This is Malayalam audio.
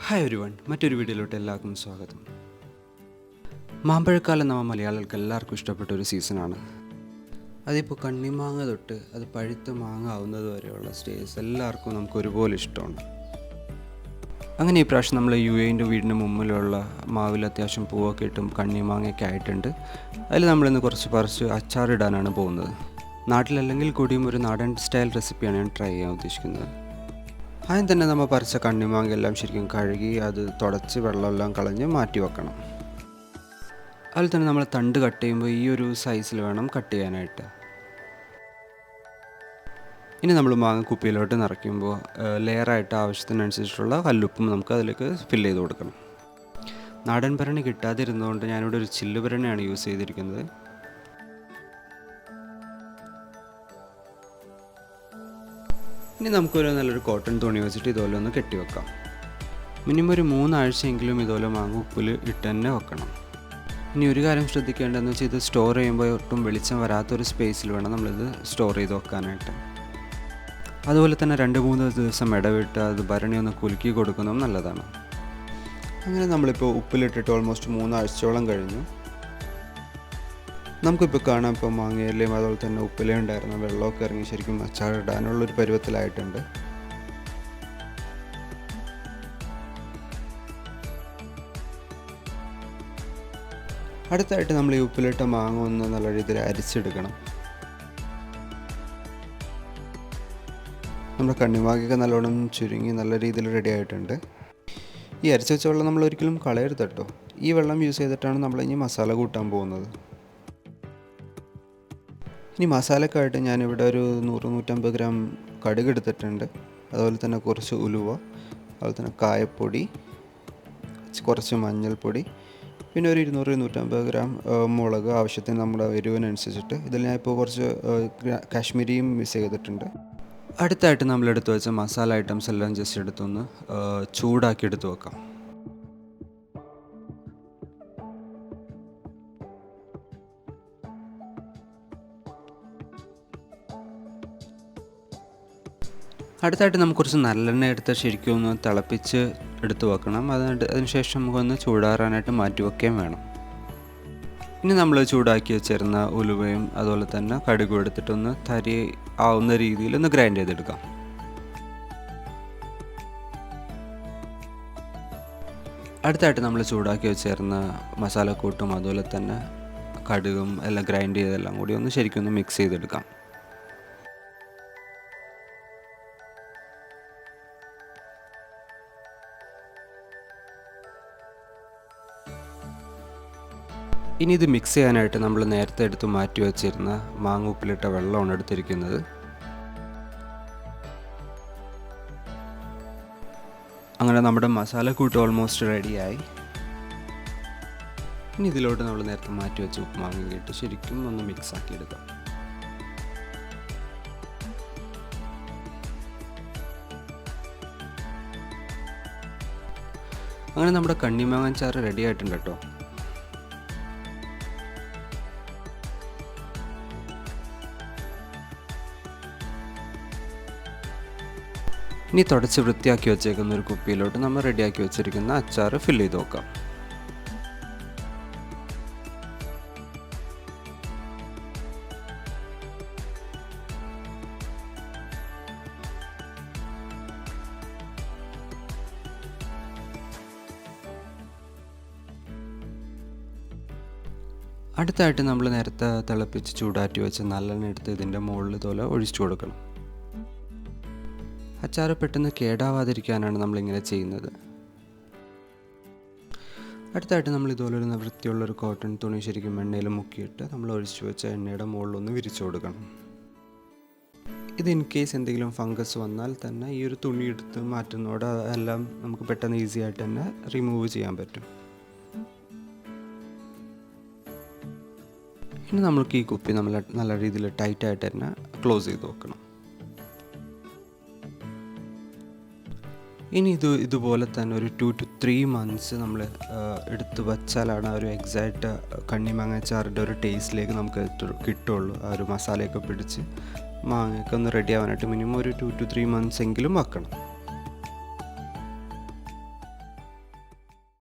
ഹായ് എവരിവൺ, മറ്റൊരു വീഡിയോയിലോട്ട് എല്ലാവർക്കും സ്വാഗതം. മാമ്പഴക്കാലം നമ്മൾ മലയാളികൾക്ക് എല്ലാവർക്കും ഇഷ്ടപ്പെട്ട ഒരു സീസണാണ്. അതിപ്പോൾ കണ്ണിമാങ്ങ തൊട്ട് അത് പഴുത്ത മാങ്ങ ആവുന്നത് വരെയുള്ള സ്റ്റേജസ് എല്ലാവർക്കും നമുക്ക് ഒരുപോലെ ഇഷ്ടമാണ്. അങ്ങനെ ഈ പ്രാവശ്യം നമ്മൾ യുഎൻ്റെ വീടിന് മുമ്പിലുള്ള മാവിൽ അത്യാവശ്യം പൂവൊക്കെ ഇട്ടും കണ്ണിമാങ്ങയൊക്കെ ആയിട്ടുണ്ട്. അതിൽ നമ്മളിന്ന് കുറച്ച് പറിച്ച് അച്ചാറിടാനാണ് പോകുന്നത്. നാട്ടിലല്ലെങ്കിൽ കൂടിയും ഒരു നാടൻ സ്റ്റൈൽ റെസിപ്പിയാണ് ഞാൻ ട്രൈ ചെയ്യാൻ ഉദ്ദേശിക്കുന്നത്. ആദ്യം തന്നെ നമ്മൾ പറിച്ച കണ്ണിമാങ്ങ എല്ലാം ശരിക്കും കഴുകി അത് തുടച്ച് വെള്ളമെല്ലാം കളഞ്ഞ് മാറ്റി വെക്കണം. അതിൽ തന്നെ നമ്മൾ തണ്ട് കട്ട് ചെയ്യുമ്പോൾ ഈ ഒരു സൈസിൽ വേണം കട്ട് ചെയ്യാനായിട്ട്. ഇനി നമ്മൾ മാങ്ങ കുപ്പിയിലോട്ട് നിറയ്ക്കുമ്പോൾ ലെയറായിട്ട് ആവശ്യത്തിനനുസരിച്ചുള്ള കല്ലുപ്പും നമുക്ക് അതിലേക്ക് ഫില്ല് ചെയ്ത് കൊടുക്കണം. നാടൻ ഭരണി കിട്ടാതിരുന്നതുകൊണ്ട് ഞാനിവിടെ ഒരു ചില്ല് ഭരണിയാണ് യൂസ് ചെയ്തിരിക്കുന്നത്. ഇനി നമുക്കൊരു നല്ലൊരു കോട്ടൺ തുണി വെച്ചിട്ട് ഇതുപോലെ ഒന്ന് കെട്ടിവെക്കാം. മിനിമം ഒരു 3 ആഴ്ചയെങ്കിലും ഇതുപോലെ മാങ്ങ ഉപ്പിൽ ഇട്ട് തന്നെ വെക്കണം. ഇനി ഒരു കാര്യം ശ്രദ്ധിക്കേണ്ടതെന്ന് വെച്ചാൽ ഇത് സ്റ്റോർ ചെയ്യുമ്പോൾ ഒട്ടും വെളിച്ചം വരാത്തൊരു സ്പേസിൽ വേണം നമ്മളിത് സ്റ്റോർ ചെയ്ത് വെക്കാനായിട്ട്. അതുപോലെ തന്നെ 2-3 ദിവസം ഇടവിട്ട് അത് ഭരണി ഒന്ന് കുലുക്കി കൊടുക്കുന്നതും നല്ലതാണ്. അങ്ങനെ നമ്മളിപ്പോൾ ഉപ്പിലിട്ടിട്ട് ഓൾമോസ്റ്റ് 3 ആഴ്ചയോളം കഴിഞ്ഞു. നമുക്കിപ്പോൾ കാണാം, ഇപ്പോൾ മാങ്ങയിലേയും അതുപോലെ തന്നെ ഉപ്പിലയും ഉണ്ടായിരുന്ന വെള്ളമൊക്കെ ഇറങ്ങി ശരിക്കും അച്ചാറിടാനുള്ളൊരു പരുവത്തിലായിട്ടുണ്ട്. അടുത്തായിട്ട് നമ്മൾ ഈ ഉപ്പിലിട്ട മാങ്ങ ഒന്ന് നല്ല രീതിയിൽ അരിച്ചെടുക്കണം. നമ്മുടെ കണ്ണിമാങ്ങയൊക്കെ നല്ലോണം ചുരുങ്ങി നല്ല രീതിയിൽ റെഡി ആയിട്ടുണ്ട്. ഈ അരിച്ചു വെച്ച വെള്ളം നമ്മൾ ഒരിക്കലും കളയരുത് കേട്ടോ. ഈ വെള്ളം യൂസ് ചെയ്തിട്ടാണ് നമ്മൾ ഇനി മസാല കൂട്ടാൻ പോകുന്നത്. ഇനി മസാലക്കായിട്ട് ഞാനിവിടെ ഒരു 100-150 ഗ്രാം കടുക് എടുത്തിട്ടുണ്ട്. അതുപോലെ തന്നെ കുറച്ച് ഉലുവ, അതുപോലെ തന്നെ കായപ്പൊടി, കുറച്ച് മഞ്ഞൾപ്പൊടി, പിന്നെ ഒരു 200-150 ഗ്രാം മുളക് ആവശ്യത്തിന് നമ്മുടെ എരിവിനനുസരിച്ചിട്ട്. ഇതിൽ ഞാൻ ഇപ്പോൾ കുറച്ച് കാശ്മീരിയും മിക്സ് ചെയ്തിട്ടുണ്ട്. അടുത്തായിട്ട് നമ്മളെടുത്ത് വെച്ച മസാല ഐറ്റംസ് എല്ലാം ജസ്റ്റ് എടുത്തൊന്ന് ചൂടാക്കി എടുത്ത് വെക്കാം. അടുത്തായിട്ട് നമുക്ക് കുറച്ച് നല്ലെണ്ണ എടുത്ത് ശരിക്കും ഒന്ന് തിളപ്പിച്ച് എടുത്ത് വെക്കണം. അതിനുശേഷം നമുക്കൊന്ന് ചൂടാറാനായിട്ട് മാറ്റി വയ്ക്കുകയും വേണം. ഇനി നമ്മൾ ചൂടാക്കി വെച്ചിരുന്ന ഉലുവയും അതുപോലെ തന്നെ കടുകും എടുത്തിട്ടൊന്ന് തരി ആവുന്ന രീതിയിൽ ഒന്ന് ഗ്രൈൻഡ് ചെയ്തെടുക്കാം. അടുത്തായിട്ട് നമ്മൾ ചൂടാക്കി വെച്ചിരുന്ന മസാലക്കൂട്ടും അതുപോലെ തന്നെ കടുകും എല്ലാം ഗ്രൈൻഡ് ചെയ്തെല്ലാം കൂടി ഒന്ന് ശരിക്കും ഒന്ന് മിക്സ് ചെയ്തെടുക്കാം. ഇനി ഇത് മിക്സ് ചെയ്യാനായിട്ട് നമ്മൾ നേരത്തെ എടുത്ത് മാറ്റി വെച്ചിരുന്ന മാങ്ങ ഉപ്പിലിട്ട വെള്ളമാണ് എടുത്തിരിക്കുന്നത്. അങ്ങനെ നമ്മുടെ മസാലക്കൂട്ട് ഓൾമോസ്റ്റ് റെഡിയായി. ഇനി ഇതിലോട്ട് നമ്മൾ നേരത്തെ മാറ്റി വെച്ച ഉപ്പുമാങ്ങ ഇട്ട് ശരിക്കും ഒന്ന് മിക്സ് ആക്കി എടുക്കാം. അങ്ങനെ നമ്മുടെ കണ്ണിമാങ്ങ അച്ചാറ് റെഡി ആയിട്ടുണ്ട് കേട്ടോ. ഇനി തുടച്ച് വൃത്തിയാക്കി വെച്ചേക്കുന്ന ഒരു കുപ്പിയിലോട്ട് നമ്മൾ റെഡിയാക്കി വെച്ചിരിക്കുന്ന അച്ചാർ ഫില്ല് ചെയ്ത് നോക്കാം. അടുത്തായിട്ട് നമ്മൾ നേരത്തെ തിളപ്പിച്ച് ചൂടാറ്റി വെച്ച് നല്ലെണ്ണ എടുത്ത് ഇതിൻ്റെ മുകളിൽ ഇതുപോലെ ഒഴിച്ചു കൊടുക്കണം. അച്ചാറ് പെട്ടെന്ന് കേടാവാതിരിക്കാനാണ് നമ്മളിങ്ങനെ ചെയ്യുന്നത്. അടുത്തായിട്ട് നമ്മൾ ഇതുപോലെ ഒരു വൃത്തിയുള്ളൊരു കോട്ടൺ തുണി ശരിക്കും എണ്ണയിൽ മുക്കിയിട്ട് നമ്മൾ ഒഴിച്ചു വെച്ച എണ്ണയുടെ മുകളിലൊന്ന് വിരിച്ചു കൊടുക്കണം. ഇത് ഇൻ കേസ് എന്തെങ്കിലും ഫംഗസ് വന്നാൽ തന്നെ ഈ ഒരു തുണി എടുത്ത് മാറ്റുന്നതോടെ എല്ലാം നമുക്ക് പെട്ടെന്ന് ഈസി ആയിട്ട് തന്നെ റിമൂവ് ചെയ്യാൻ പറ്റും. ഇനി നമ്മൾക്ക് ഈ കുപ്പി നമ്മൾ നല്ല രീതിയിൽ ടൈറ്റായിട്ട് തന്നെ ക്ലോസ് ചെയ്ത് വെക്കണം. ഇനി ഇതുപോലെ തന്നെ ഒരു 2 to 3 months നമ്മൾ എടുത്ത് വച്ചാലാണ് ഒരു എക്സാക്റ്റ് കണ്ണിമാങ്ങ അച്ചാറിൻ്റെ ഒരു ടേസ്റ്റിലേക്ക് നമുക്ക് കിട്ടുള്ളൂ. ആ ഒരു മസാലയൊക്കെ പിടിച്ച് മാങ്ങയൊക്കെ ഒന്ന് റെഡി ആവാനായിട്ട് മിനിമം ഒരു 2 to 3 months എങ്കിലും വെക്കണം.